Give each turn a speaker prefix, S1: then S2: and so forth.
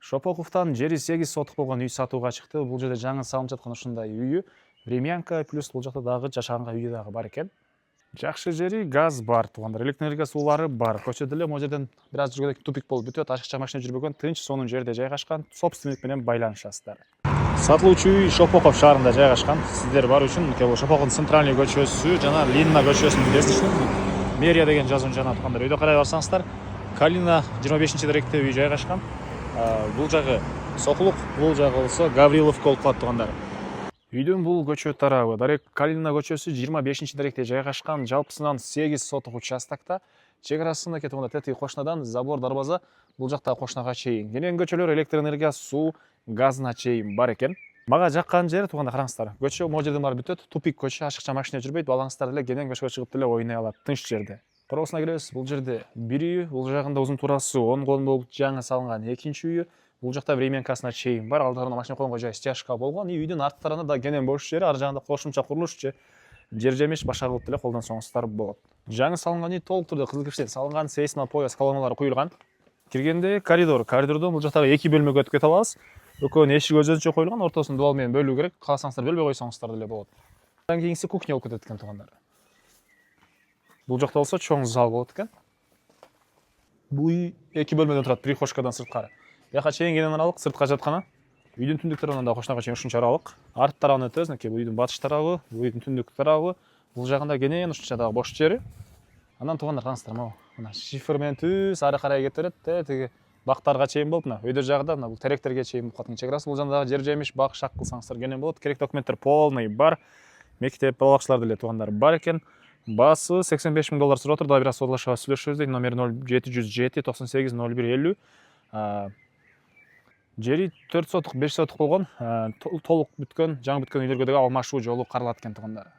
S1: Шопоковтан жери 8 сотық болған үй сатуға шықты. Бұл жерде жаңы салынып жатқан ушундай үйі. Времянка плюс бұл жақта дағы жашаганга үйі дағы бар екен. Жақшы жери газ бар, туғандар. Электроэнергия сулары бар. Көчөдө эле могу жерден бир аз жүргөндө тупик болуп бүтөт. Ашыкча машина жүрбөгөн, тынч сонун жерде жайгашкан. Собственник менен байланышасыздар. Сатылуучу үй Шопоков шаарында жайгашкан. Сиздер бар үчүн Шопоковдун центральный көчөсү жана Ленина көчөсүнүн билесиздер. Мэрия деген жазуун жана аткандар. Үйдө карай барсаңыздар, Калина 25-директе үй жайгашкан. Бул жагы Сокулук, бул жагы болсо Гавриловка болуп калат тугандар. Үйдүн бул көчө тарабы Дарек Калина көчөсү 25-директе жайгашкан. Жалпысынан 8 сотук участокта. Чегарасында кетип онда тети кошунадан забор дарбаза бул жакта кошунага чейин. Кенен көчөлөр электроэнергия, суу, газына чейин бар экен. Мага жаккан жери туганда караңыздар. Көчө могу жерден барып бүтөт. Тупик көчө, ашыкча машина жүрбөйт. Балаңыздар деле кенен көчөгө чыгып деле ойнай алат тынч жерде. Коросуна келебиз. Бул жерде бир үй, бул жагында узун турасы 10 кон болуп жаңы салынган экинчи үйү. Бул жакта времянкасына чейин бар. Алдарында машина койгонго жай стяжка болгон. Үйдүн арт тарабында да кенен бош жери, ар жагында кошумча курулуш же жер жемиш башка кылып деле колдонсоңуздар болот. Жаңы салынган үй толук турда кызыл кирпичтен салынган, сейсма пояс колоналары куюлган. Киргенде коридор. Коридордон бул жактагы 2 бөлмөгө өтүп кете алабыз. Экөөнүн эшиги өзүнчө коюлган, ортосун дуал менен бөлүү керек. Кааласаңыздар бөлбөй койсоңуздар деле болот. Андан кийинкиси кухня болуп кетет экен тугандар. Бул жакта болсо чоң зал болот экен. Бул үй 2 бөлмөдөн турат, прихожкадан сырткары. Бияка чейин кенен аралык, сыртка жаткана. Үйдүн түндүк тарабынан да кошунага чейин ушунча аралык. Арт тарабын өтөбүз, бул үйдүн батыш тарабы, бул үйдүн түндүк тарабы. Бул жагында кенен ушунча дагы бош жери. Андан тугандар караңыздар, мына шифр менен түз ары карай кетет, тиги бактарга чейин болуп, мына өйдө жагында бул теректерге чейин болуп калган чегарасы. Бул жагында жер жемиш, бак, шак кылсаңыздар кенен болот. Керек документтер полный бар. Мектеп, балабакчылар деле тугандар бар экен. Басы $85,000 сурап отур. Дагы бир аз содалашып сүйлөшөбүз дейт. Номер 0707 98 01 50. Жери 4 сотук, 5 сотук болгон, толук бүткөн, жаңы бүткөн үйлөргө дагы алмашуу жолу каралат экен тугандар.